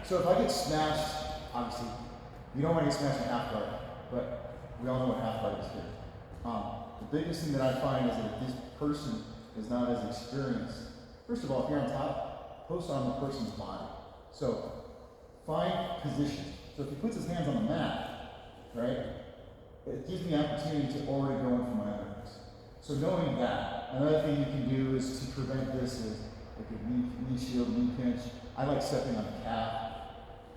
So if I get smashed, obviously, you don't want to get smashed in half guard, but we all know what half guard is here. The biggest thing that I find is that if this person is not as experienced, first of all, if you're on top, post on the person's body. So find position. So if he puts his hands on the mat, right, it gives me the opportunity to already go in for my underhooks. So knowing that, another thing you can do is to prevent this is like a knee shield, knee pinch. I like stepping on the calf.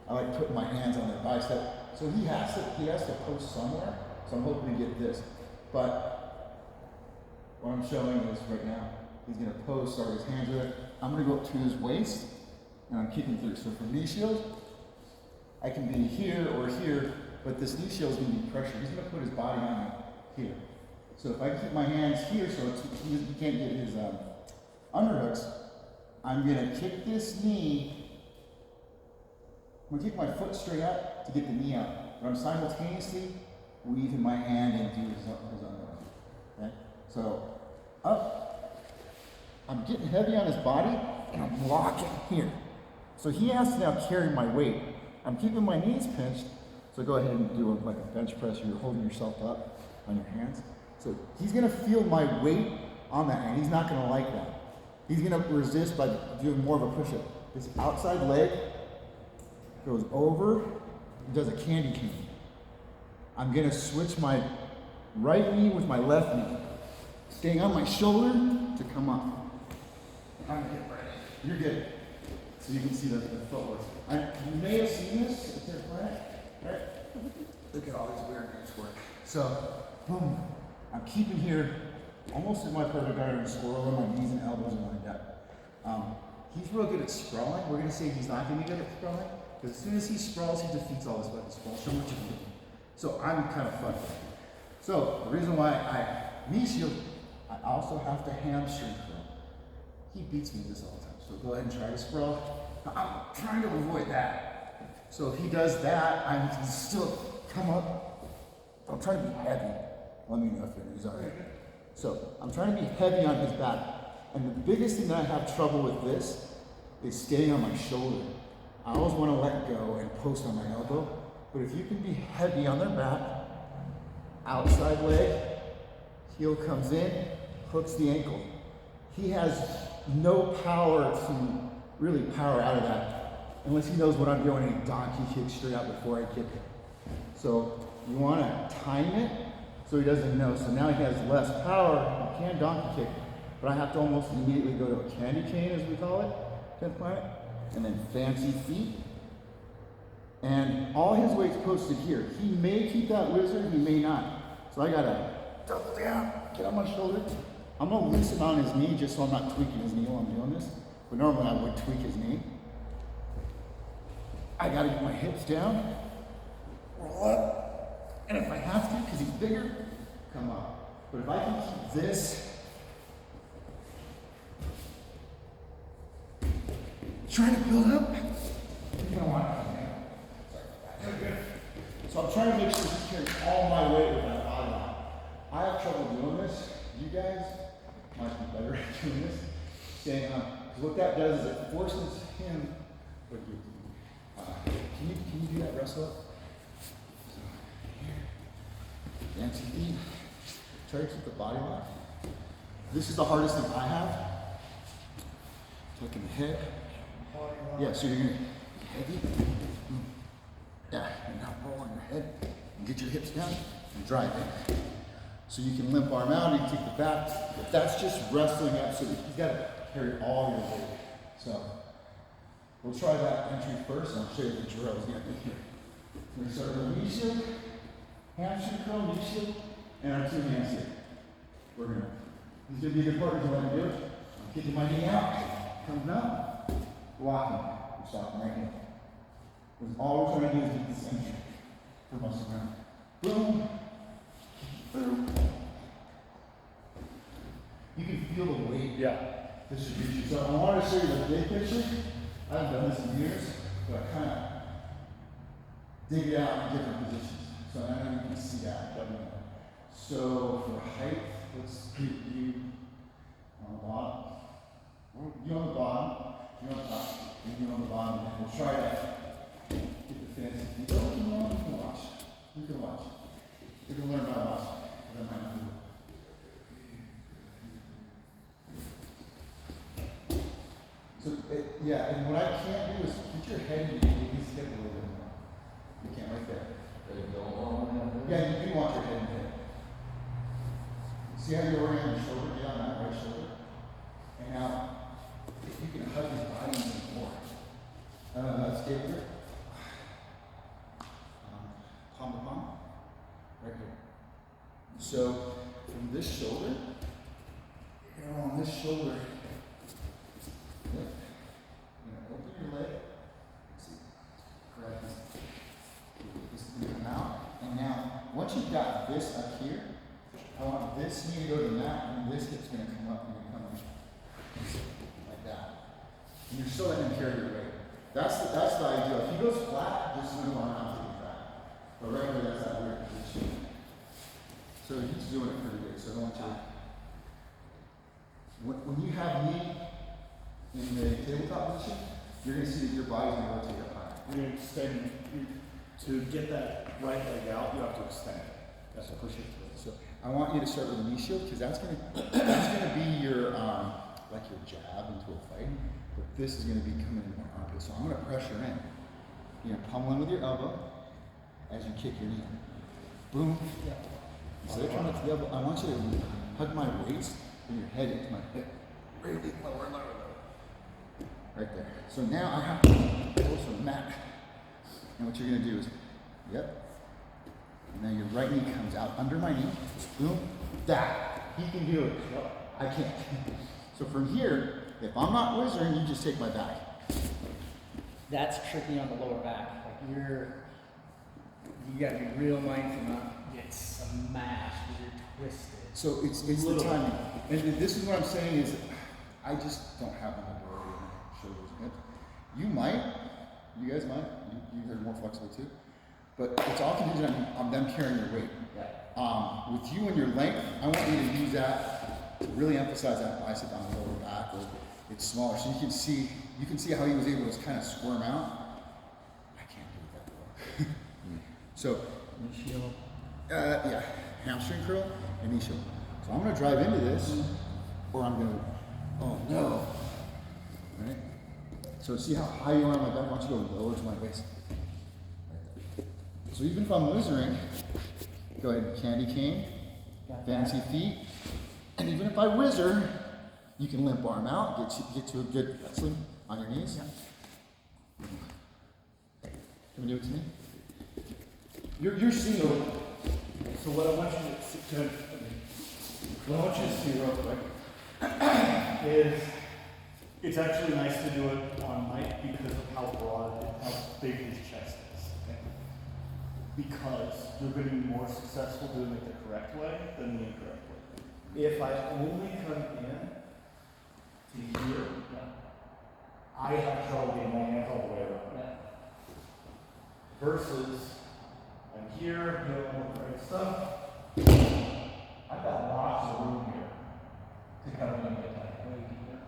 I like putting my hands on their bicep. So he has to post somewhere. So I'm hoping to get this. But what I'm showing is right now, he's gonna post, start his hands with it. I'm gonna go up to his waist and I'm kicking through. So for knee shield, I can be here or here, but this knee shield is gonna be pressure. He's gonna put his body on me here. So if I keep my hands here so he can't get his underhooks, I'm gonna kick this knee. I'm gonna kick my foot straight up to get the knee out, but I'm simultaneously weaving my hand into his underhook. Okay? So up, I'm getting heavy on his body, and I'm locking here. So he has to now carry my weight. I'm keeping my knees pinched, so go ahead and do like a bench press. You're holding yourself up on your hands. So he's gonna feel my weight on that hand. He's not gonna like that. He's gonna resist by doing more of a push-up. This outside leg goes over, does a candy cane. I'm gonna switch my right knee with my left knee, staying on my shoulder to come up. I'm gonna get right in. You're good. So you can see the footwork. You may have seen this at their planet, right? Look at all these weird names for it. So, boom. I'm keeping here almost in my perfect garden squirrel on my knees and elbows and like that. He's real good at sprawling. We're going to say he's not going to be good at sprawling, because as soon as he sprawls, he defeats all this fucking sprawl. So much of it. So I'm kind of fucked. So the reason why I knee shield, I also have to hamstring curl. He beats me this all the time. So go ahead and try to sprawl. I'm trying to avoid that. So if he does that, I can still come up. I'm trying to be heavy. Let me know if your knees are right. So I'm trying to be heavy on his back. And the biggest thing that I have trouble with this is staying on my shoulder. I always want to let go and post on my elbow. But if you can be heavy on their back, outside leg, heel comes in, hooks the ankle. He has no power to really power out of that unless he knows what I'm doing and he donkey kicks straight out before I kick it. So you want to time it so he doesn't know. So now he has less power. He can donkey kick, but I have to almost immediately go to a candy cane, as we call it, 10th planet, and then fancy feet. And all his weight's posted here. He may keep that wizard, he may not. So I gotta double down, get on my shoulder. I'm gonna loosen on his knee just so I'm not tweaking his knee while I'm doing this. But normally I would tweak his knee. I gotta get my hips down, roll up, and if I have to, because he's bigger, come up. But if I can keep this, trying to build up, you're gonna want to come down. Sorry, good. So I'm trying to make sure he's carrying all my weight with my body on. I have trouble doing this. You guys might be better at doing this. Staying on. Because what that does is it forces him. What do you do? Can you do that wrestle up? So here. Fancy feet. Try to keep the body locked. This is the hardest thing I have. Tucking the hip. Yeah, so you're gonna heavy. Yeah, and now roll on your head and get your hips down and drive it. So you can limp arm out, you can take the back, but that's just wrestling up, so you've got to carry all your weight. So we'll try that entry first, and I'll show you the drills here. We're gonna start with a knee shield, hamstring curl, knee shield, and our two hands here. He's gonna be a good partner to let him do it. I'm kicking my knee out, coming up, walking, I'm stopping right here. Because all we're trying to do is get this entry for most of the round. Boom. Boom. You can feel the weight distribution. So I wanted to show you the big picture. I haven't done this in years, but I kind of dig it out in different positions. So I know you can see that. So for height, let's get you on the bottom. You on the bottom, you on the top, and you on the bottom. And we'll try that. Yeah, and what I can't do is put your head in your knees, hip a little bit more. You can't right there. Yeah, you do want your head in hip. See how you're orienting your shoulder, get on that right shoulder? And now, if you can hug your body even more. Skateboard. Palm to palm. Right here. So, from this shoulder, you're gonna on this shoulder. Yep. You're gonna open your leg. See, grab this. This is gonna come out. And now, once you've got this up here, I want this knee to go to the mat, and this hip's gonna come up and you're gonna come up. Like that. And you're still letting him carry your weight. That's the ideal. If he goes flat, just move on out to the back. But right here, that's that weird position. So he's doing it pretty good, so I don't want you to. When you have knee in the tabletop position, you're going to see that your body's going to rotate up higher. You're going to extend, to get that right leg out, you have to extend it. You have to push it through. So I want you to start with a knee shield, because that's going to be your, like your jab into a fight. But this is going to be coming in more armpit. So I'm going to pressure in. You're going to pummel in with your elbow as you kick your knee. Boom. Instead of coming up to the elbow, I want you to hug my waist and your head into my hip. Really lower. Right there. So now I have to go to the mat. And what you're going to do is, and then your right knee comes out under my knee. Boom. That. He can do it. I can't. So from here, if I'm not whizzing, you just take my back. That's tricky on the lower back. Like you gotta be real mindful not to get smashed because you're twisted. So it's the timing. And this is what I'm saying is, I just don't have the mobility in my shoulders and hips. You guys might, you are more flexible too. But it's all contingent on them carrying your weight. With you and your length, I want you to use that to really emphasize that bicep on the lower back. It's smaller, so you can see how he was able to kind of squirm out. I can't do it that well. So, knee shield. hamstring curl and knee shield. So I'm going to drive into this, or I'm going to, oh no. Right? So see how high you are on my back? I want you to go lower to my waist. Right. So even if I'm lizarding, go ahead, candy cane, fancy feet, and even if I whizzer, you can limp arm out, get to a good wrestling on your knees. Can we do it to me? You're seeing. So what I want you to see real quick is it's actually nice to do it on Mike because of how broad and how big his chest is. Okay? Because you're going to be more successful doing it the correct way than the incorrect way. If I only come in to here, I have trouble getting my hands all the way around. Versus, I'm here, doing all the right stuff. I've got lots of room here to come in and get that way deeper.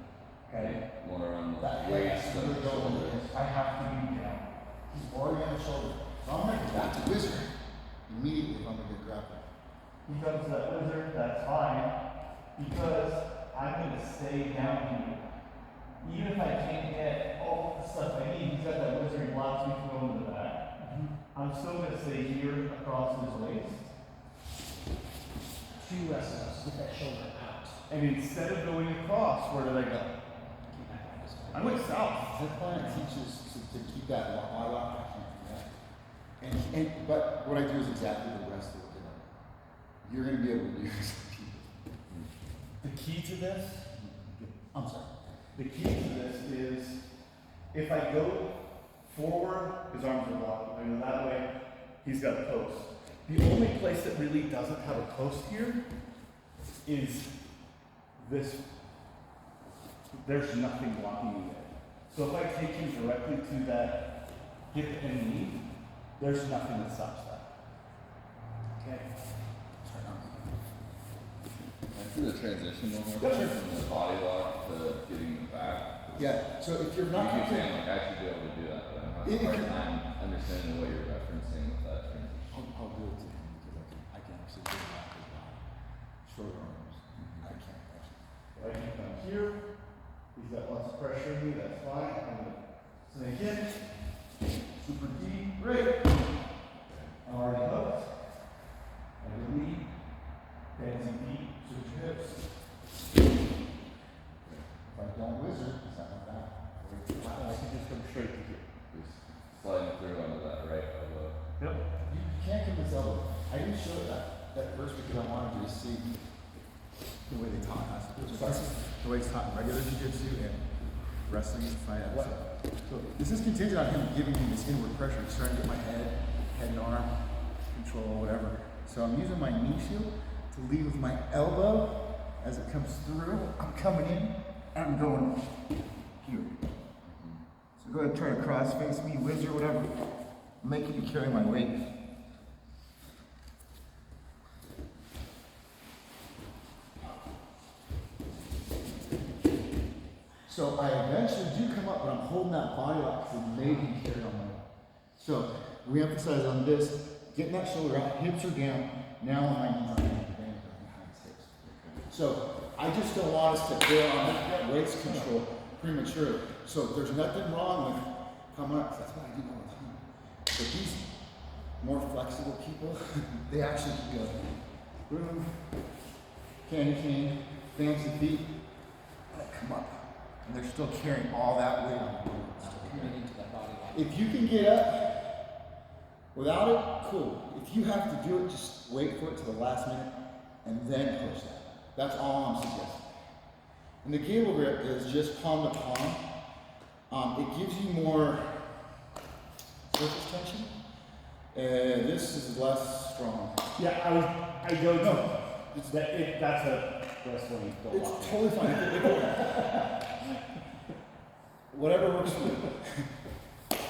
Okay? More around That the waist has to and the go in shoulders. there. I have to be down. He's already on the shoulder. So I'm going to back to whizzer immediately if I'm going to get grappling. He comes to that wizard, that's fine, because I'm going to stay down here. Even if I can't get all the stuff I need, he's got that wizard and blocks me from going to the back. I'm still going to stay here across his waist. Two wrestles. Get that shoulder out. And instead of going across, where did I go? I went south. The client teaches to keep that lock. I can't do that. But what I do is exactly the rest of it. You're going to be able to do this. The key to this, I'm sorry. the key to this is if I go forward, his arms are blocked. And that way, he's got a post. The only place that really doesn't have a post here is this. There's nothing blocking me there. So if I take him directly to that hip and knee, there's nothing that stops that. Okay. Can I see the transition one more time from the body lock to getting the back? Yeah, so if you're You not keep saying like I should be able to do that, but I'm having a hard time understanding what you're referencing with that transition. I'll do it to him because I can actually do that with my short arms. I can't actually. I can come here. He's got lots of pressure in me, that's fine. I'm I didn't show it that first because I wanted you to see the way they taught us. This is the way it's taught in regular jiu-jitsu and wrestling and fight. So this is contingent on him giving me this inward pressure. He's trying to get my head and arm control, whatever. So I'm using my knee shield to lead with my elbow as it comes through. I'm coming in and I'm going here. So go ahead and try to cross face me, whiz or whatever. I'm making you carry my weight. So I eventually do come up, but I'm holding that body lock because it made me carry on my weight. So we emphasize on this, getting that shoulder out, hips are down, now on my knees, I'm behind his hips. So I just don't want us to fail on that waist control prematurely. So there's nothing wrong with coming up, 'cause that's what I do all the time. But these more flexible people, they actually can go, boom, candy cane, fancy feet, and come up. And they're still carrying all that weight on them. Coming into that body lock. If you can get up without it, cool. If you have to do it, just wait for it to the last minute and then push that. That's all I'm suggesting. And the cable grip is just palm to palm. It gives you more surface tension. This is less strong. Yeah, I go, no, that's a wrestling. It's totally fine. Whatever works for you.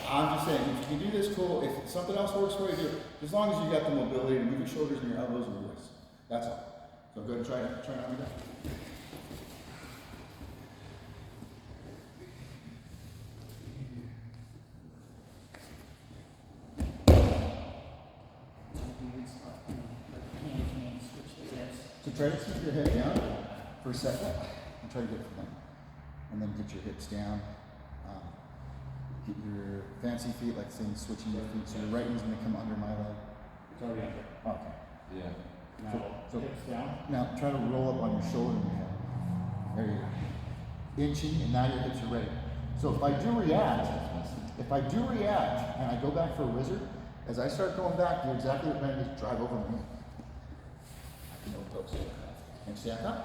I'm just saying, if you can do this, cool. If something else works for you, do it. As long as you got the mobility to move your shoulders and your elbows and your wrists. That's all. So go ahead and try not to do that. So try to keep your head down for a second and try to get it from there. And then get your hips down. Get your fancy feet, like saying switching your feet. So your right knee's gonna come under my leg. It's already under. Okay. Yeah. Now, So- hips down. Now try to roll up on your shoulder and your head. There you go. Inching, and now your hips are ready. So if I do react and I go back for a wizard, as I start going back, do exactly what Ben did, drive over me. No post. And stand up.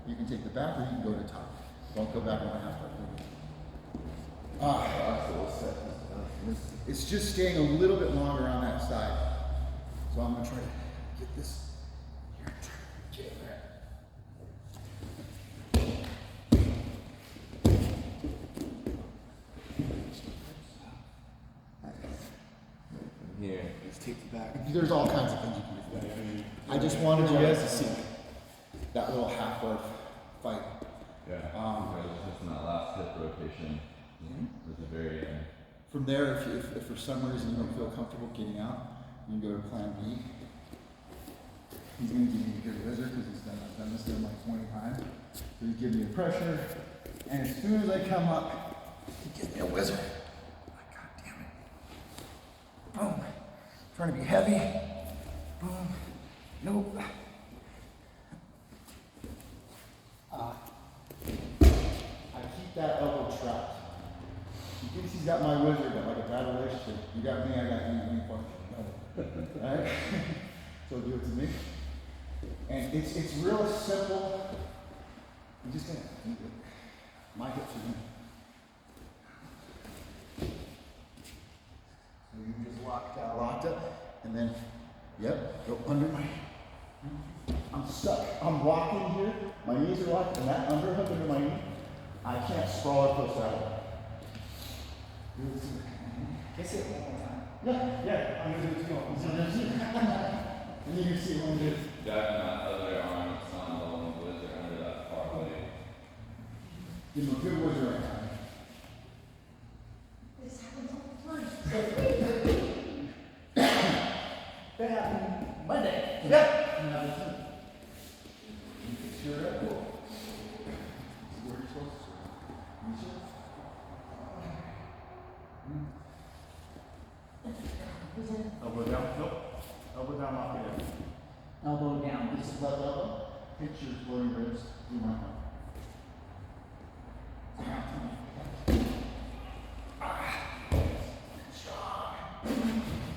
You can take the back or you can go to the top. Don't go back on my half guard. It's just staying a little bit longer on that side. So I'm gonna try to get this here. Get there. Here. Let's take the back. There's all kinds of things you can do. I just wanted you guys to see that little half guard fight. Yeah. Just in that last hip rotation at the very end. From there, if for some reason you don't feel comfortable getting out, you can go to plan B. He's going to give me a good wizard because I've done this to him like 20 times. So he's giving me a pressure, and as soon as I come up, he gives me a wizard. Like, God damn it. Boom. Trying to be heavy. Boom. Nope. I keep that elbow trapped. He thinks he's got my wizard, but like a bad relationship. You got me, I got you, we function. Alright? So do it to me. And it's real simple. I'm just gonna keep it. My hips are in. So you just locked up, and then, yep, go under my. I'm stuck. I'm locking here. My knees are locked, and that underhook under my knee, I can't sprawl or push out. Kiss it one more time. Yeah, I'm gonna do it too. And you can see when it is. Driving that other arm, it's on the one wizard under that far blade. Give him a good wizard right now. That happened Monday. Yep. Another You can sure that cool. Where you're supposed to. You sure? Elbow down. Nope. Elbow down off the edge. elbow down. This is left elbow. Picture floating ribs through my mouth.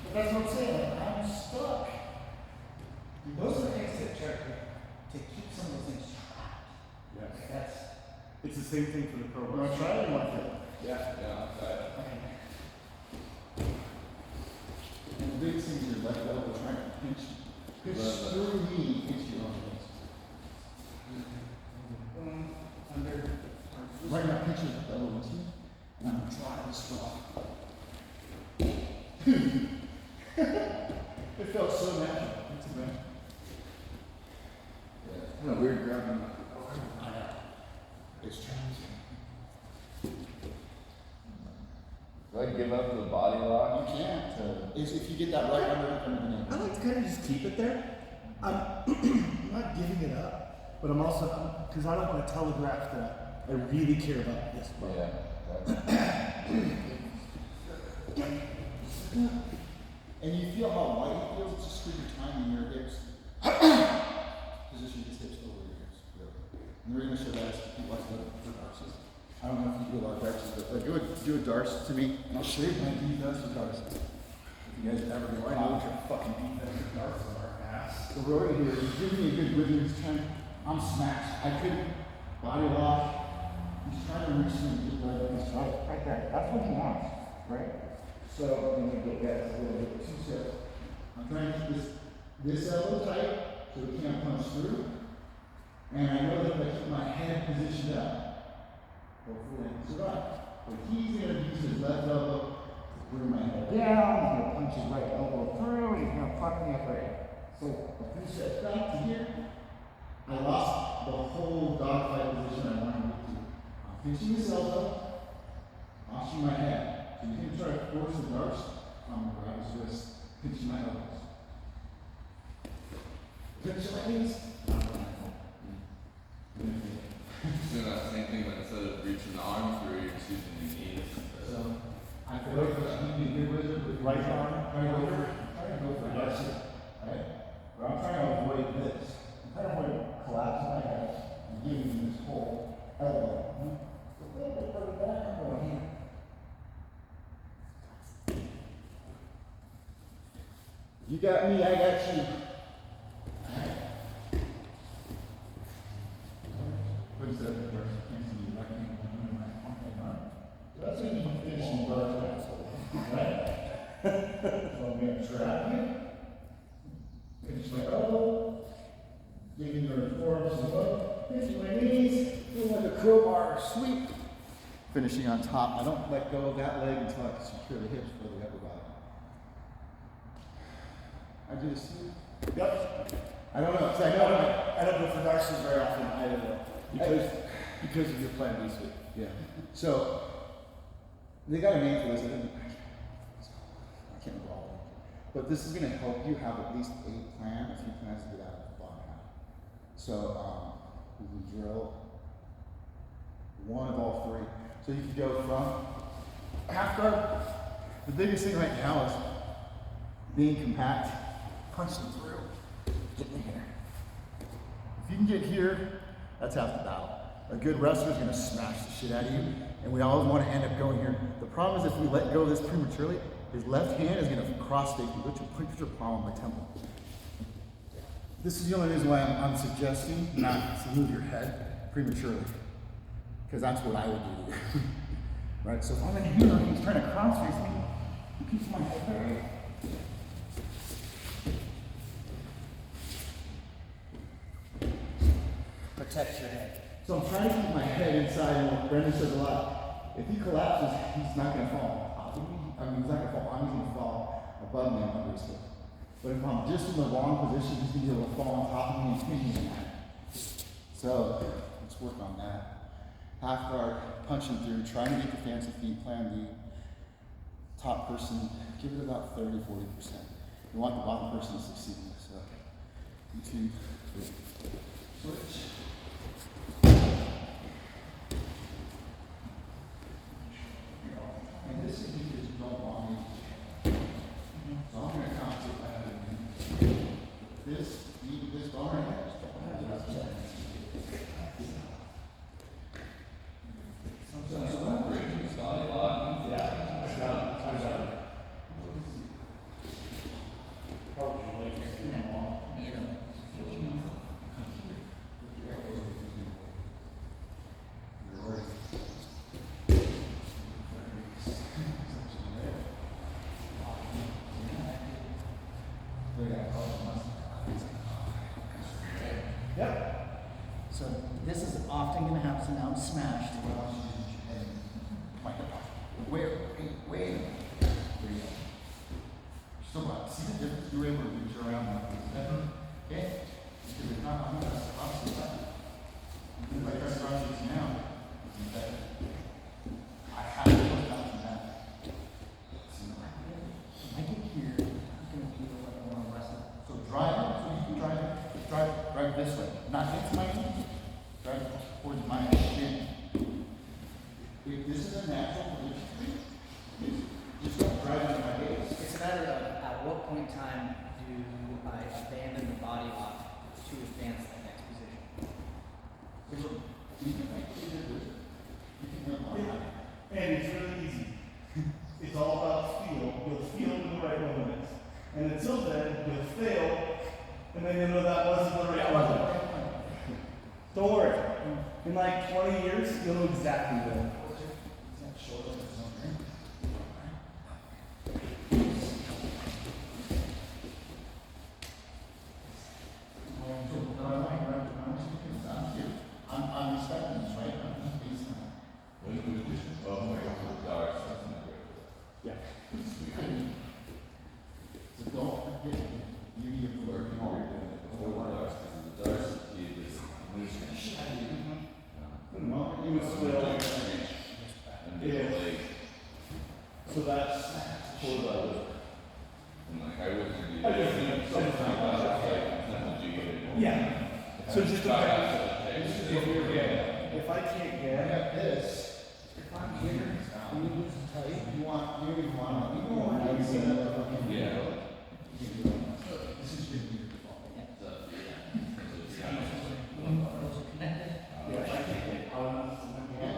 But that's what I'm saying. I'm stuck. It's the same thing for the pro You wanna bars. try it or you wanna feel it? Yeah. Yeah, I'll try it. And the biggest thing is your left elbow trying to pinch Left elbow. through me into your armpits. Under. Right now, pinch your left elbow into you, and I'm gonna try this strong. It felt so natural. It's a man. Yeah. Kind of weird grabbing. I know. It's challenging. Do I give up the body lock? You can't. Is if you get that right under the knee. I like to kind of just keep it there. I'm not giving it up, but I'm also, because I don't want to telegraph that I really care about this. Yeah. And you feel how light it feels, it's just through your time in your hips. Position these hips over your hips. Really. And we're gonna show that to people like the darces. I don't know if you do a lot of darces, but like, do a darce to me, and I'll show you my defense with darce. If you guys ever get I know what your fucking defensive darts are, ass. So we're over here, he's giving me a good rhythm this time. I'm smashed. I couldn't body lock. He's trying to reach me with the right there. That's what he wants, right? So I'm gonna go back a little bit, 2 steps. I'm trying to keep this elbow tight so we can't punch through. And I know that if I keep my head positioned up, hopefully I can survive. But he's gonna use his left elbow to bring my head down. He's gonna punch his right elbow through, and he's gonna fuck me up right here. So a few steps back to here. I lost the whole dogfight position I wanted to do. I'm pinching this elbow, launching my head. So you can try to force the darts. I'm gonna grab his wrist, pinching my elbows. Pinching my knees. Doing that same thing, but instead of reaching the arm through, you're just using your knees. So I feel like that's gonna be a good wizard with right arm, right over. I'm trying to go for darts, right? But I'm trying to avoid this. I'm trying to avoid collapsing my head and giving him this whole elbow. A little bit further back, I'm going here. You got me, I got you. What is that? That's when you finish in bird, right? So I'm gonna trap you. Finish my elbow. Giving your forearms some love. Pinch my knees. Doing like a crowbar sweep. Finishing on top. I don't let go of that leg until I can secure the hips for the upper body. I do this too. Yep. I don't know, 'cause I know I don't go for darts very often either, because of your plan B suite. yeah. So they got a name for this. I can't remember all of them. But this is going to help you have at least a few plans to get out of the bottom half. So we can drill one of all three. So you can go from half guard. The biggest thing right now is being compact, punching through, getting here. If you can get here, that's half the battle. A good wrestler is going to smash the shit out of you, and we always want to end up going here. The problem is if we let go of this prematurely, his left hand is going to cross stake you, put your palm on my temple. This is the only reason why I'm suggesting not to move your head prematurely, because that's what I would do. Right? So if I'm in here, he's trying to cross face me, he keeps my head there. Protect your head. So I'm trying to keep my head inside, and what Brendan says a lot, if he collapses, he's not going to fall on top of me. I mean, he's not going to fall on me, he's going to fall above me and under his foot. But if I'm just in the wrong position, he's going to be able to fall on top of me and pinch me. So let's work on that. Half guard, punching through, trying to get the fancy feet, plan B. Top person, give it about 30-40%. We want the bottom person to succeed. So 2, 3, switch. And this is because you don't want me. So I'm going to compensate by having this bar right here. Body lock. this is often gonna happen, so now I'm smashed. Wait. There you go. Still got, see the difference? You were able to reach around like this. Okay? Because if not, I'm gonna obviously like our projects now, is that I have to put out from that. See, When I get here, I'm gonna feel like I wanna wrestle. so drive, so you can drive this way. Not into my knee, drive towards my shin. If this is a natural position, just don't drive into my face. It's a matter of at what point in time do I abandon the body lock to advance the next position? You can make it this. You can have one. And it's really easy. It's all about feel. You'll feel when the right moment is. And until then, you'll fail, and then you'll know that wasn't the right moment. Don't worry. In like 20 years, you'll know exactly when. I'm respecting this, right? I'm not basing on Oh my God, the dark stuff in the grave. Yeah. So don't forget the beauty of the work. The dark is the key to this movement. No, you would still. And the Yeah. leg. So that's for the. And like I wouldn't do I this. just- Something like that, like nothing to do anymore. Yeah. So just the fact. Yeah. If I can't I get. got this. If I'm here, you need to tell you want, you need want, you want, you set up. Yeah. This is gonna be your default. Those are connected. Yeah, if I can't get out of Yeah.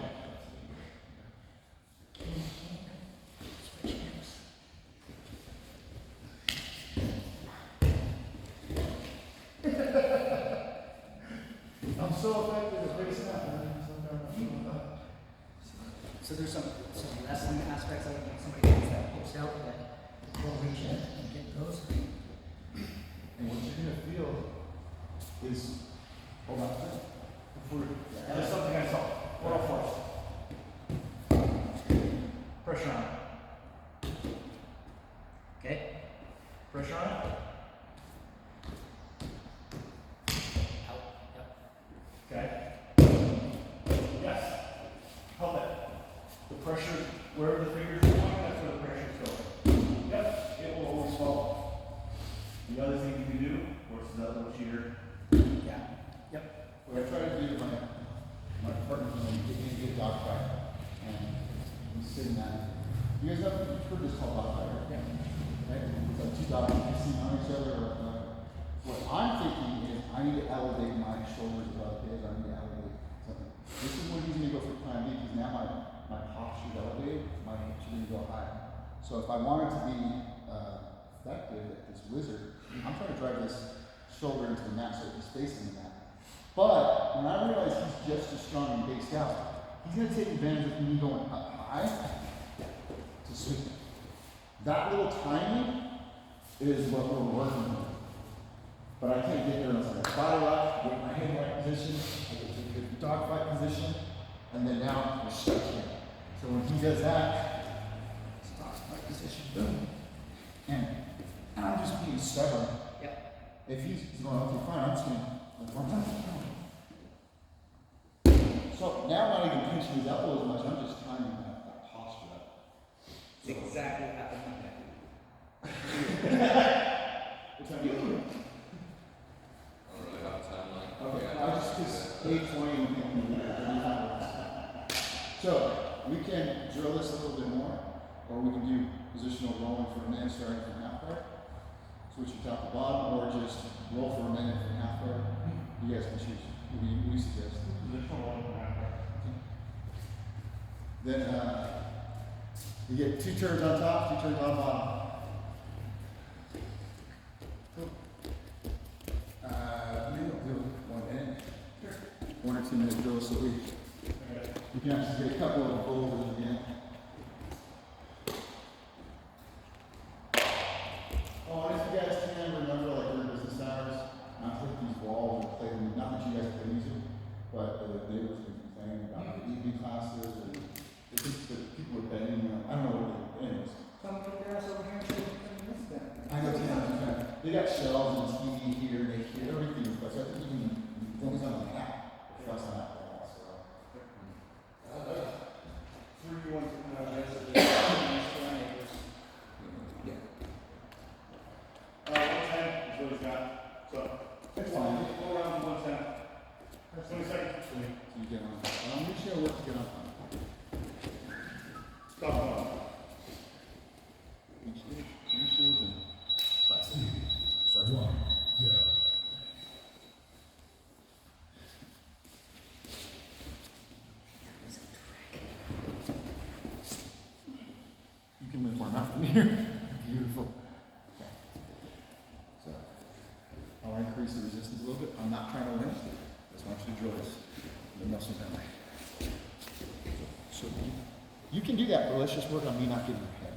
I'm so effective at bracing out. So there's some wrestling aspects of it, like somebody gets that post out that will reach in and get those. And what you're gonna feel is, hold on. There's something I saw. Oral force. Pressure on it. Okay? Pressure on it. Out, yep. Okay. Yes. Hold it. The pressure, wherever the fingers are going, that's where the pressure is going. Yep. It will always follow. The other thing you can do, of course, is that little cheater. Yeah. Yep. What I try to do, my partner's gonna get me a good dog fight. And I'm sitting at, you guys have, you've heard this called dog fight, right? Yeah. Right? It's like two dogs kissing on each other or what I'm thinking is I need to elevate my shoulders above his, I need to elevate something. This is what he's gonna go for plan B, because now my posture's elevated, my hips are gonna go high. So if I wanted to be effective at this wizard, I'm trying to drive this shoulder into the mat so it's facing the mat. But when I realize he's just as strong and based out, he's gonna take advantage of me going up high to sweep it. That little timing is what we're working with. But I can't get there unless I body lock, get my head in the right position, I get to a good dogfight position, and then now we're stuck here. So when he does that, it's dogfight position, boom. And I'm just being stubborn. Yep. If he's going, okay, fine, I'm just gonna, so now I'm not even pinching his elbow as much, I'm just timing that posture up. It's exactly what happened with that. What time do you do? I don't really have a timeline. Okay, I just, cause 8:20 and so, we can drill this a little bit more, or we can do positional rolling for a minute starting from half guard. Switch it top to bottom, or just roll for a minute from half guard. You guys can choose. What do you suggest? Positional one for half guard. Then, you get 2 turns on top, 2 turns on bottom. We don't do 1 minute. 1 or 2 minute drills, so we can actually get a couple of rolls again. Oh, and if you guys can remember, like during business hours, not to hit these walls and play them, not that you guys play music, but They got shelves and TV here, and they hear everything with us. I think even things on the app, trust on that wall, so. 3 1. Yeah. 110 is what he's got. So, That's fine. go around to 110. 20 seconds. So you get on. I'm not sure what to get on. Stop on. Initials and last name. Start one. You can live one out from here. Beautiful. Okay. So, I'll increase the resistance a little bit. I'm not trying to win. I just want you to drill this. The muscle memory. So you can do that, but let's just work on me not getting your head.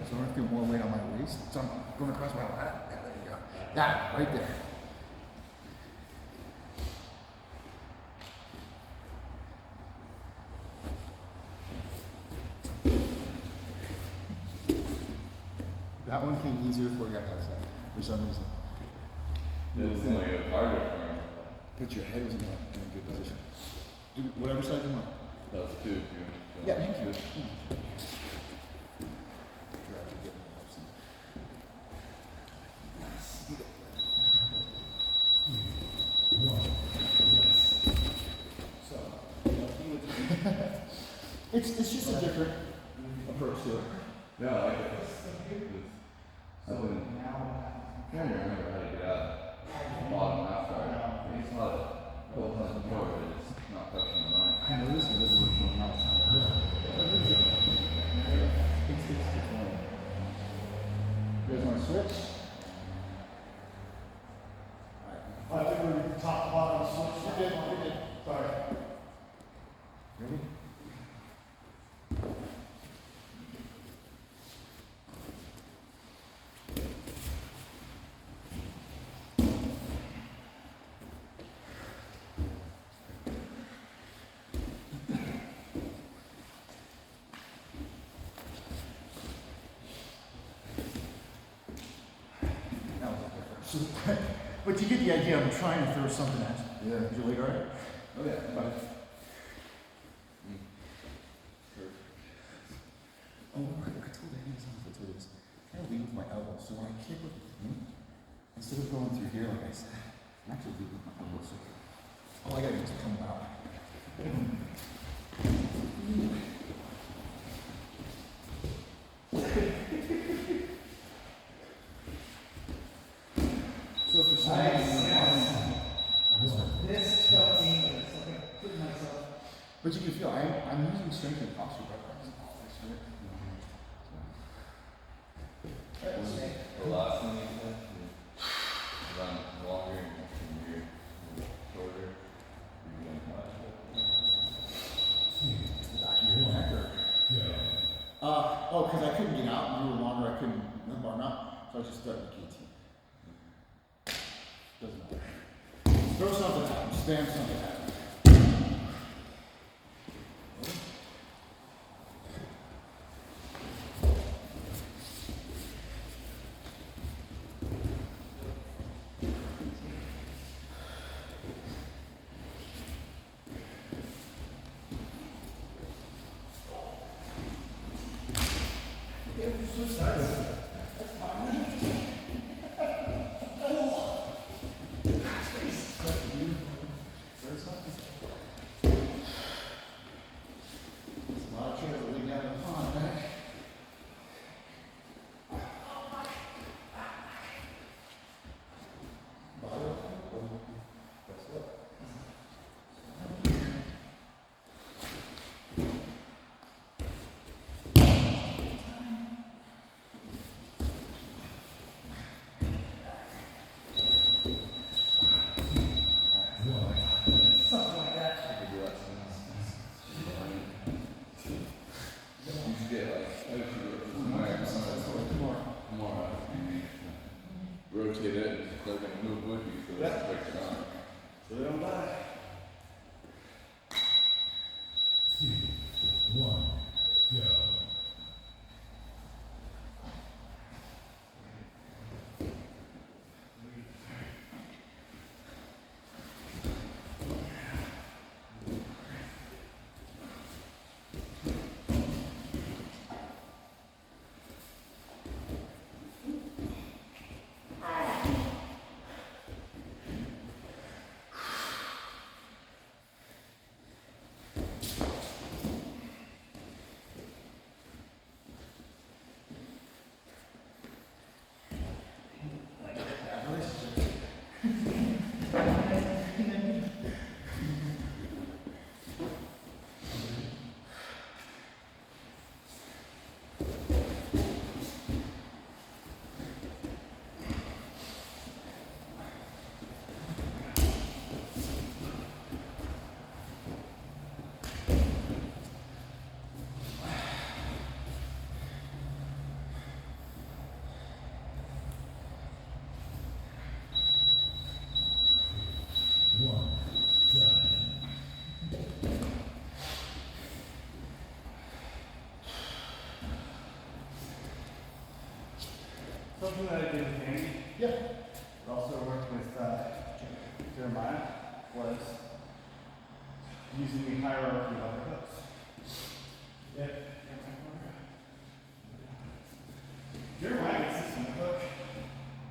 So I'm gonna feel more weight on my waist. So I'm going across my lap. Yeah, there you go. That right there. That one came easier for you guys for some reason. It seemed like it was harder for him. But your head was in a good position. Do whatever side you want. That was 2 if you. Yeah, you can. Good. It's just a different approach to it. Yeah, I like it. I wouldn't. I can't remember how to get out the bottom after I saw it. Both on the floor, but it's not touching the line. I know this one doesn't work from house. It's fine. You guys want to switch? I think we're top bottom switch. You're good, you're good. Sorry. Ready? That was different. But you get the idea. I'm trying to throw something at you. Yeah. Is your leg all right? Oh yeah. Fine. Oh, I told Andy something. I told you this. I kind of lead with my elbow, so when I kick with the knee, instead of going through here like I said, I'm actually leading with my elbow. So all I gotta do is come out. So for some reason, This felt me, but it's like I'm putting myself. but you can feel I'm using strength and posture, but The last one you said, run longer and you're shorter. You're going back of your neck or oh, because I couldn't get out. You were longer. I couldn't lumbar not, so I just started the KT. Doesn't matter. Throw something at him. Spam something at him. A lot of chairs are leading down the pond, right? Something like that. You should get like, more, rotate it, and they're gonna move with you, so that's like your arm. So they don't die. something that I did with Andy, Yeah. but also worked with Jeremiah, was using the hierarchy of underhooks. Yep. Jeremiah gets this underhook.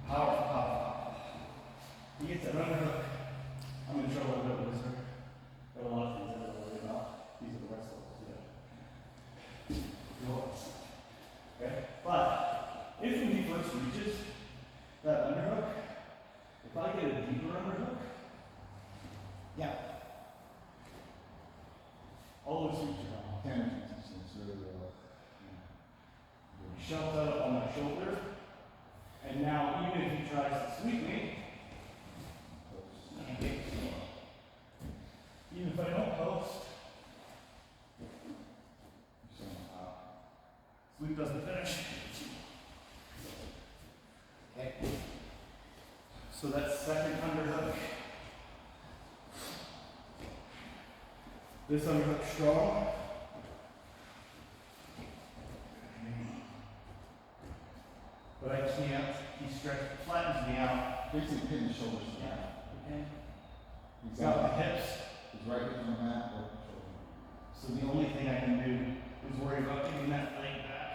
Power, power, power. He gets that underhook. I'm in trouble with it, Wizard. Got a lot of things I don't worry about. These are the rest of them, yeah. Okay? But if when he first reaches that underhook, if I get a deeper underhook, Yeah. all those reaches are Can shove that up on my shoulder, and now even if he tries to sweep me, even if I don't post, sweep doesn't finish. Okay. So that second underhook, this underhook strong. But I can't, he flattens me out. basically pin the shoulders down. Okay. He's Got the got hips. his right hip on the mat, left shoulder. So the only thing I can do is worry about getting that leg back.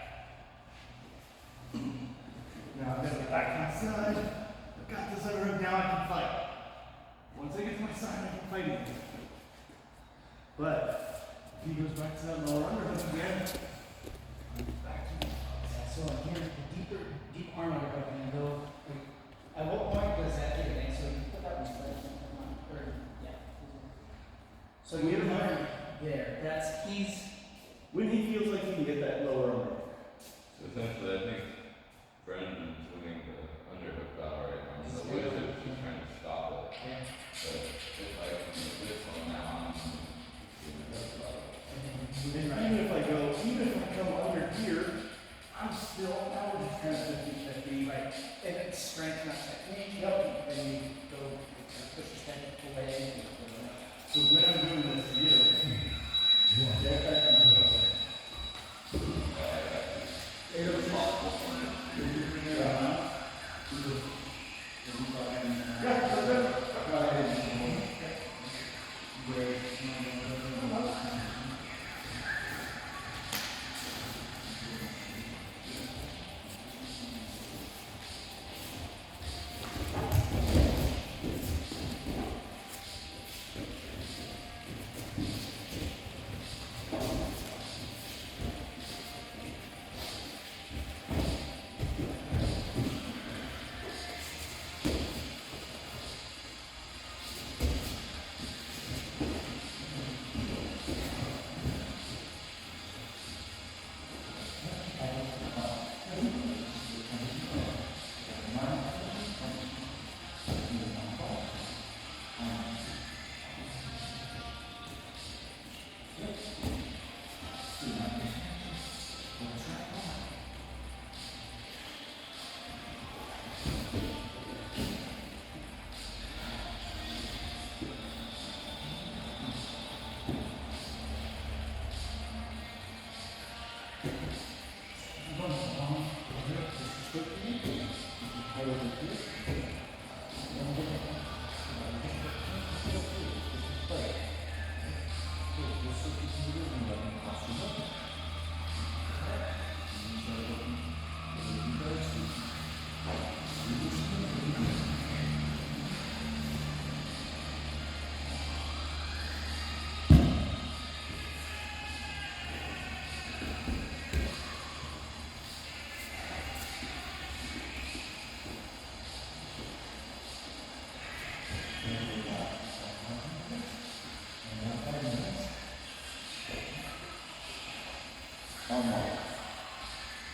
Now I've got the back to my side. I've got this underhook, now I can fight. Once I get to my side, I can fight again. But if he goes back to that lower underhook again, I'm back to So here, the deep arm underhook, and go. Like, at what point does that hit it? So you put that one straight, or yeah. So you have arm there. That's when he feels like he can get that lower underhook. So essentially, I think Brendan's winning the underhook battle right now. The Wizard's just trying to stop it. yeah. But if I can get this one now, I'm doing the best about it. And even if I come under here, I'm still, now we're just kind of 50-50. Right. And it's strength, not technique. Yep. And you go push your head away. So when I'm doing this to you, get back into the other.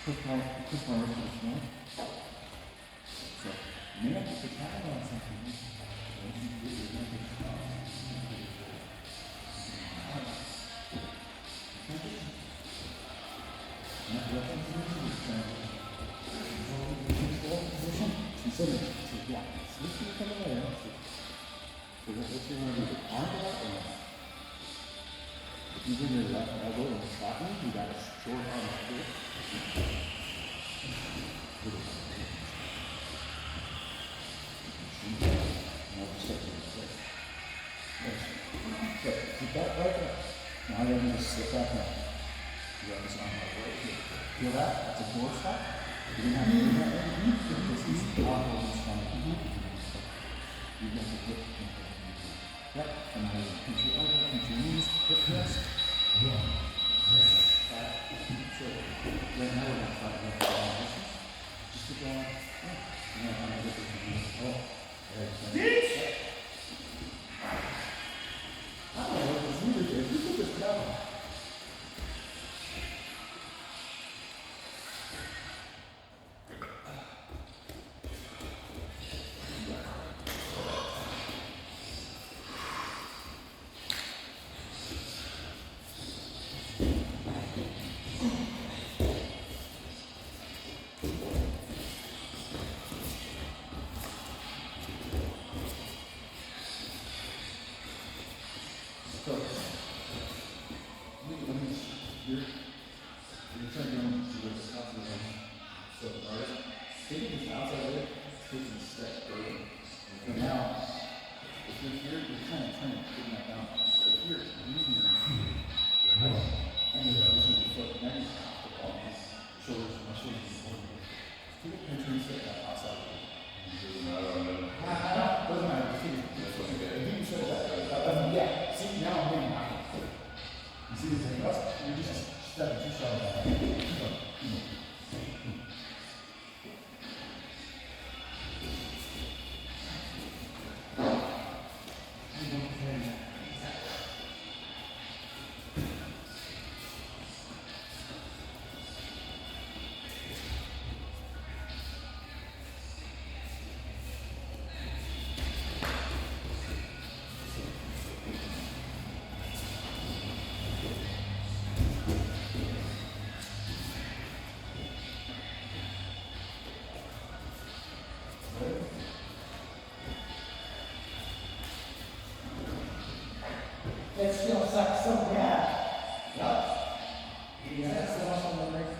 Push my wrist to the snow. So, may have to put time on something. If you bring your left elbow and slap me, you got a short arm kick. Good. Keep that right there. Now then you just slip that down. You got this arm right here. Feel that? That's a door stop. You didn't have to do that right because these elbows is kind of you got to hip. Yep. And now you pinch your elbow, pinch your knees, hip thrust. That. Sure. Right now we're going to try to lift the elbows. Just keep going. Yeah. And then I'm going to lift the knees. Oh. There you go. I don't know what this music is. Look at this cover. So, you're trying to go to the outside of it. So, alright, taking this outside of it, taking a step further. So now, if you're here, you're trying to put that down. So here, you're using your feet. And you're using your foot. Now you have to ball shoulders, my shoulders is important. Keep it pinching and step that outside of it. Doesn't matter on that. Doesn't matter. That's what I'm getting. If you said that, yeah. See, now I'm getting out. You see the thing? You're just stepping too shallow. That still sucks so bad. Yeah, that's the one on the right.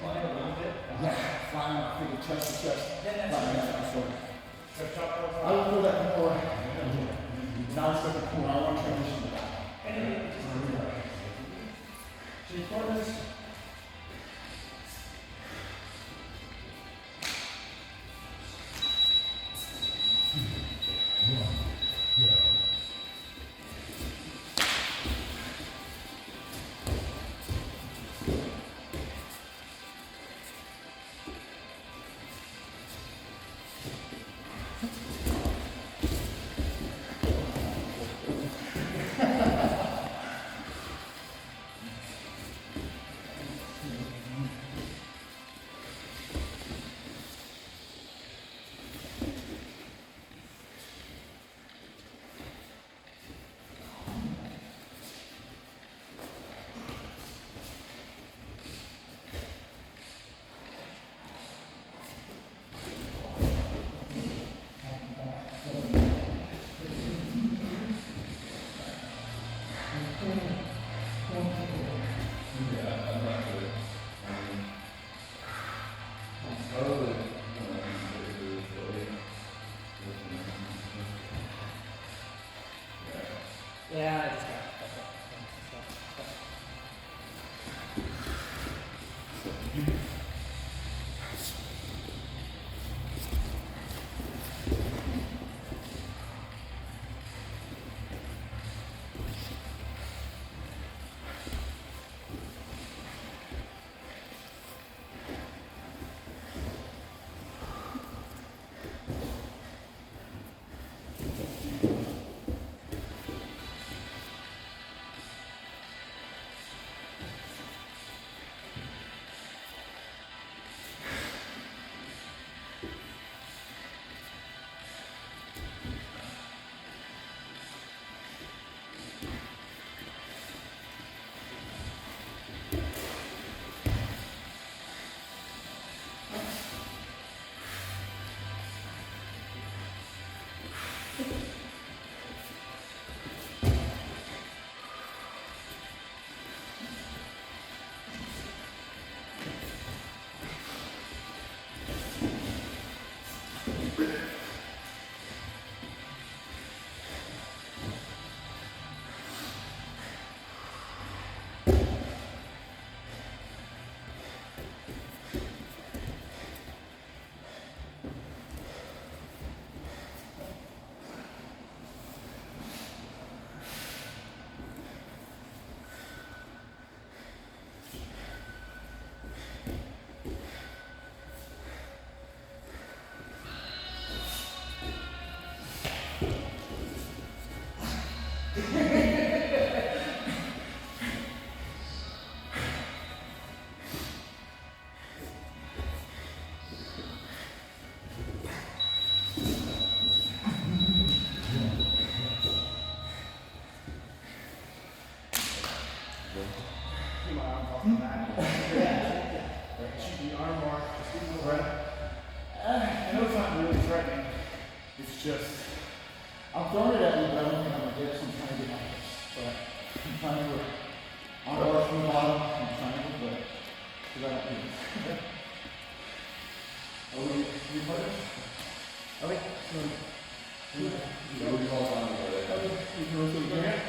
And then a little bit. Yeah, flying up, thinking chest to chest. Then that's Flying what out the shoulder. Stretch out those I would feel that more. Now it's like a cool. I want to transition to that. And then it just. So your corners. Yeah, I just got keep my arms off the mat. Shoot the arm more. Just keep moving. I know it's not really threatening. It's just. I'm throwing it at you, but I don't think I'm gonna get it, so I'm trying to get my hips. But I'm trying to work. On bar from the bottom, I'm trying to work, because I don't need it. Oh, you put it? Okay. We'll be all done together. Okay. You can rotate again.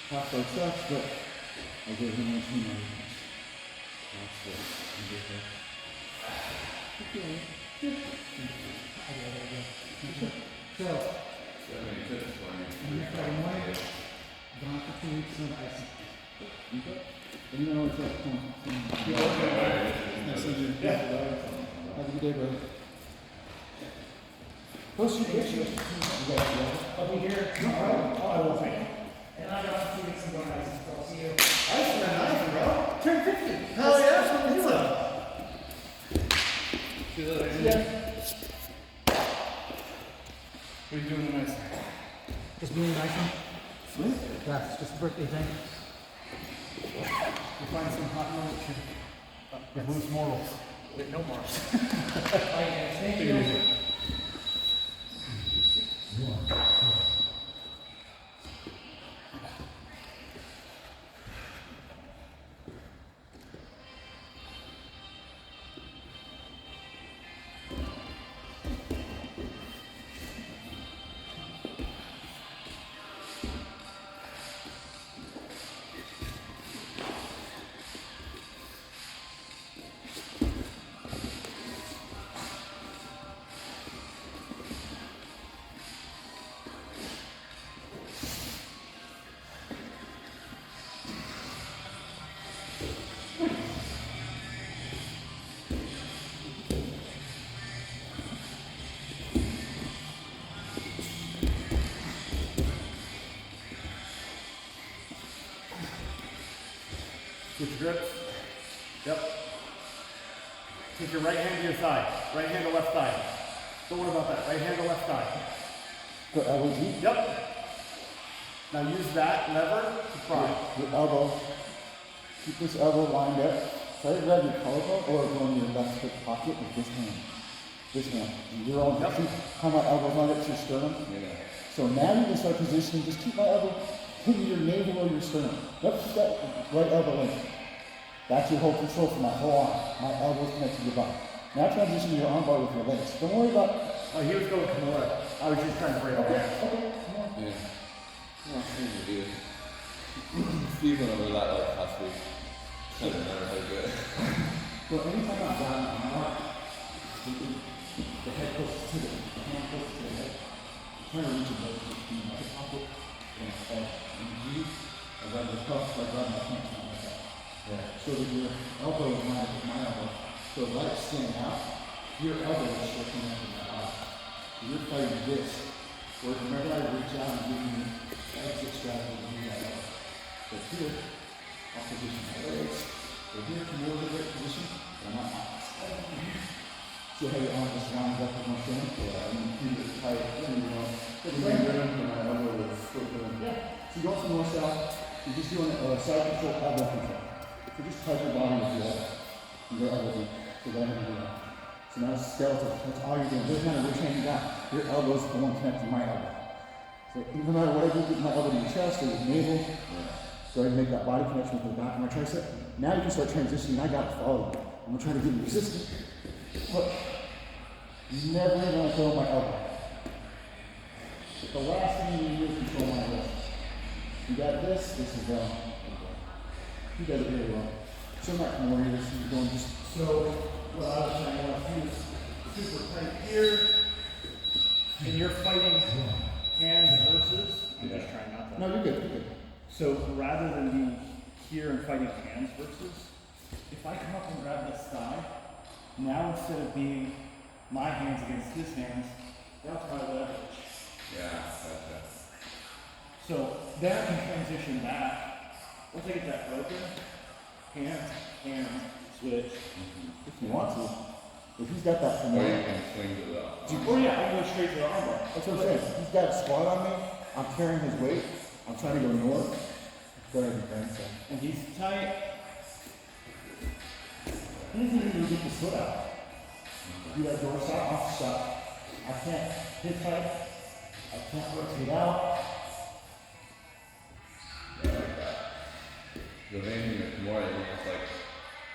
Half like sucks, but I gave him my team. That's it. So, I mean, it's just funny. Friday morning, gone for 2 weeks, no icing. And you know, it's like, nice to meet you. Have a good day, brother. Post your picture. You guys go. I'll be here tomorrow. Oh, I will thank you. And I'm gone for 2 weeks, I'm going icing, so I'll see you. Icing at 9, bro. Turn 50. Hell yeah, that's what we're doing. See you later. Yeah. What are you doing tonight? Just being nice one? Yeah, it's just a birthday thing. You find some hot milk with loose morals. Wait, no morals. Alright guys, thank you. Switch grips. Yep. Take your right hand to your thigh. Right hand to left thigh. Don't worry about that. Right hand to left thigh. Put elbow deep. Yep. Now use that lever to pry. Your elbow. Keep this elbow lined up. Try to grab your collarbone or go in your left hip pocket with this hand. This hand. And you're all Yep. see how my elbow's lined up to your sternum? Yeah. So now you can start positioning. Just keep my elbow hitting your navel or your sternum. Yep, keep that right elbow in. That's your whole control for my whole arm. My elbow's connected to your body. Now transition to your arm bar with your legs. Don't worry about. Oh, he was going to the left. I was just trying to break it down. Yeah. No, easy, dude. Stephen over that like last week. I don't know how to do it. So anytime I'm down, I'm not. The head closest to the hand closest to the head. Trying to reach a both between my pocket and my head. And you, I grab the cuff, I grab my pants, not like that. Yeah. So that your elbow is lined up with my elbow. So let it stand out. Your elbow is still connected to my body. So you're fighting this. Whereas whenever I reach out and give you the exit strategy, you do that elbow. So here, I'll position my legs. So here, come over the right position, and I'm not. See how your arm just lines up with my shin? Yeah, and you keep it tight, and you know, it's like my elbow is still going. Yeah. So you go from north south, you're just doing side control, elbow control. So just touch your body with your elbow. And your elbow deep. So then you do that. So now it's skeletal. That's all you're doing. It doesn't matter which hand you got. Your elbow's the one connected to my elbow. So no matter what I do with my elbow to your chest or your navel, so I make that body connection with the back of my tricep. Now you can start transitioning. I got to follow you. I'm gonna try to get you resistant. Look, never let go of my elbow. the last thing you need is control my wrist. You got this is he does it really well. So I'm not gonna worry, this is going just. So what I was saying, I want to use super tight here, and you're fighting hands versus. I'm just trying not to. No, you're good, you're good. So rather than being here and fighting hands versus, if I come up and grab this thigh, now instead of being my hands against his hands, that's my leverage. Yeah, gotcha. So then I can transition back. Once I get that broken, hand, switch. If you want to. If he's got that from Or you there. can swing to the. Oh yeah, I can go straight to the armbar. That's what I'm saying. He's got a squat on me. I'm carrying his weight. I'm trying to go north. Go ahead and bend some. And he's tight. He doesn't even get the foot out. Do that door stop, off stop. I can't hit tight. I can't rotate out. Yeah, I like that. The main thing with Kimura, I think it's like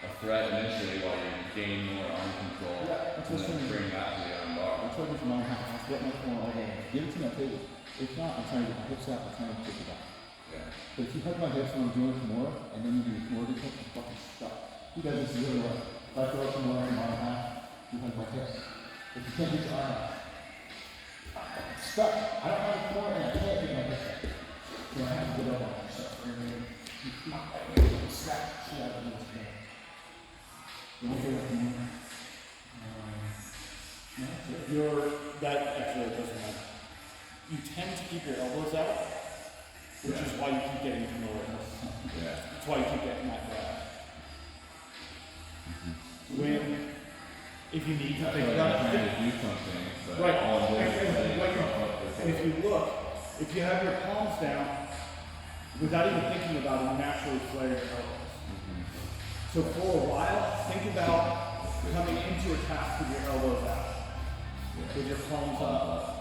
a threat initially while you gain more arm control, Yeah, that's and what's then funny. bring that to the arm bar. I'm trying to get my half. I'll split my corner all day. Give it to me, I'll take it. If not, I'm trying to get my hips out. I'm trying to kick it back. Yeah. But if you hug my hips when I'm doing Kimura, and then you do the Kimura kick, I'm fucking stuck. He does this really well. If I throw Kimura in my half, you hug my hips. If you can't get your arm out, I'm stuck. I don't have a Kimura and I can't get my hips out. So I have to get up on myself. Snap shit out of this thing. You want to do that Kimura? No, that's it. That actually doesn't matter. You tend to keep your elbows out, which is why you keep getting to lower hips. Yeah. That's why you keep getting that grab. When, if you need to That's think why about I'm it, trying to do something, but Right. all I'm doing is And setting like- myself up for and if you look, if you have your palms down, without even thinking about it, you naturally flare your elbows. So for a while, think about coming into a task with your elbows out, with your palms up.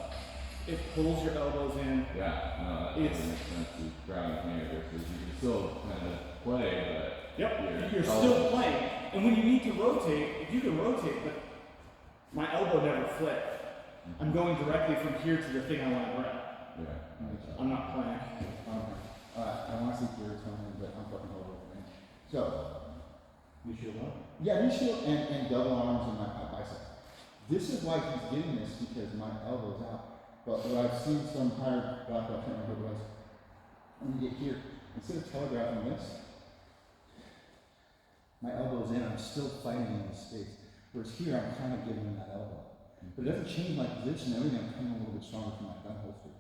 It pulls your elbows in. Yeah, no, that It's- doesn't make sense to grab your finger because you can still kind of play, Yep, you're elbows- still playing. And when you need to rotate, if you can rotate, but my elbow never flipped. I'm going directly from here to the thing I want to grab. Yeah. I'm not playing. I want to see clear tone, but I'm fucking over it, man. So, You shield up? yeah, knee shield and double arms in my biceps. This is why he's getting this because my elbow's out. But what I've seen some higher black belt, I can't remember what it was. When you get here, instead of telegraphing this, my elbow's in, I'm still fighting in the space. Whereas here, I'm kind of giving him that elbow. But it doesn't change my position, everything, I'm coming a little bit stronger from my gun holster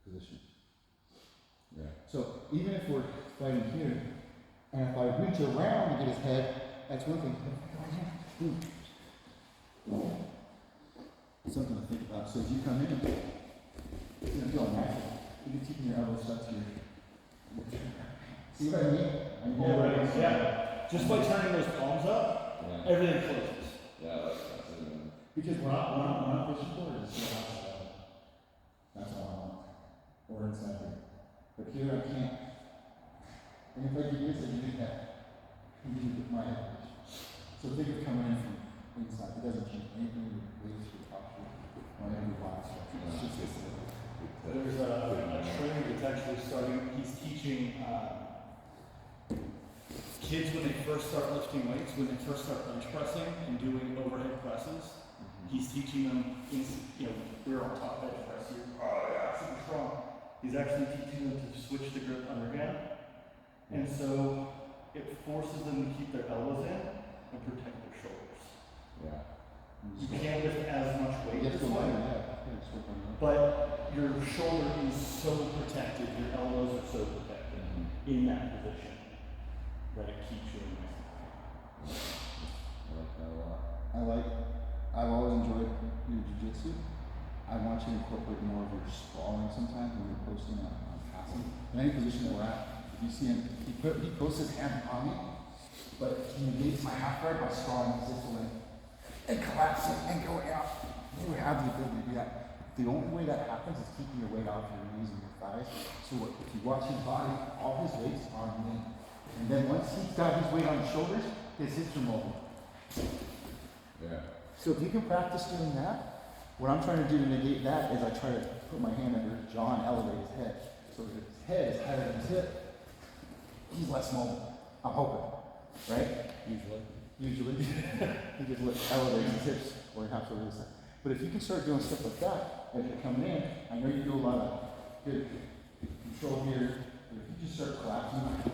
position. Yeah. So even if we're fighting here, and if I reach around to get his head, that's one thing. Something to think about. So as you come in, you're gonna feel natural. You can keep your elbows stuck to your. See what I mean? Yeah. Just by turning those palms up, Yeah. everything closes. Yeah, that's it. Because when I'm fishing for it, it's still outside. That's all I want. Or inside here. But here I can't. And if I do this, I do that. I do with my elbows. So think of coming in from inside. It doesn't change anything with waist or posture or any body structure. It's just this. There's a trainer that's actually starting, he's teaching kids when they first start lifting weights, when they first start bench pressing and doing overhead presses. He's teaching them, we're on top bench press here. Oh yeah, super strong. He's actually teaching them to switch the grip underhand. And so it forces them to keep their elbows in and protect their shoulders. Yeah. You can't lift as much weight Yes, this the way, line, yeah. Yeah, it's working on that. but your shoulder is so protected, your elbows are so protected in that position that it keeps you in there. I like that a lot. I've always enjoyed your jiu-jitsu. I want you to incorporate more of your sprawling sometimes when you're posting on passing. In any position that we're at, if you see him, he posts his hand on me, but he negates my half guard by sprawling his hips away and collapsing and going out. You have the ability to do that. The only way that happens is keeping your weight off your knees and your thighs. So if you watch his body, all his weight's on me. And then once he's got his weight on his shoulders, his hips are mobile. Yeah. So if you can practice doing that, what I'm trying to do to negate that is I try to put my hand under his jaw and elevate his head. So his head is higher than his hip. He's less mobile. I'm hoping. Right? Usually. He just elevates his hips or he has to release that. But if you can start doing stuff like that as you're coming in, I know you do a lot of good control here, but if you just start collapsing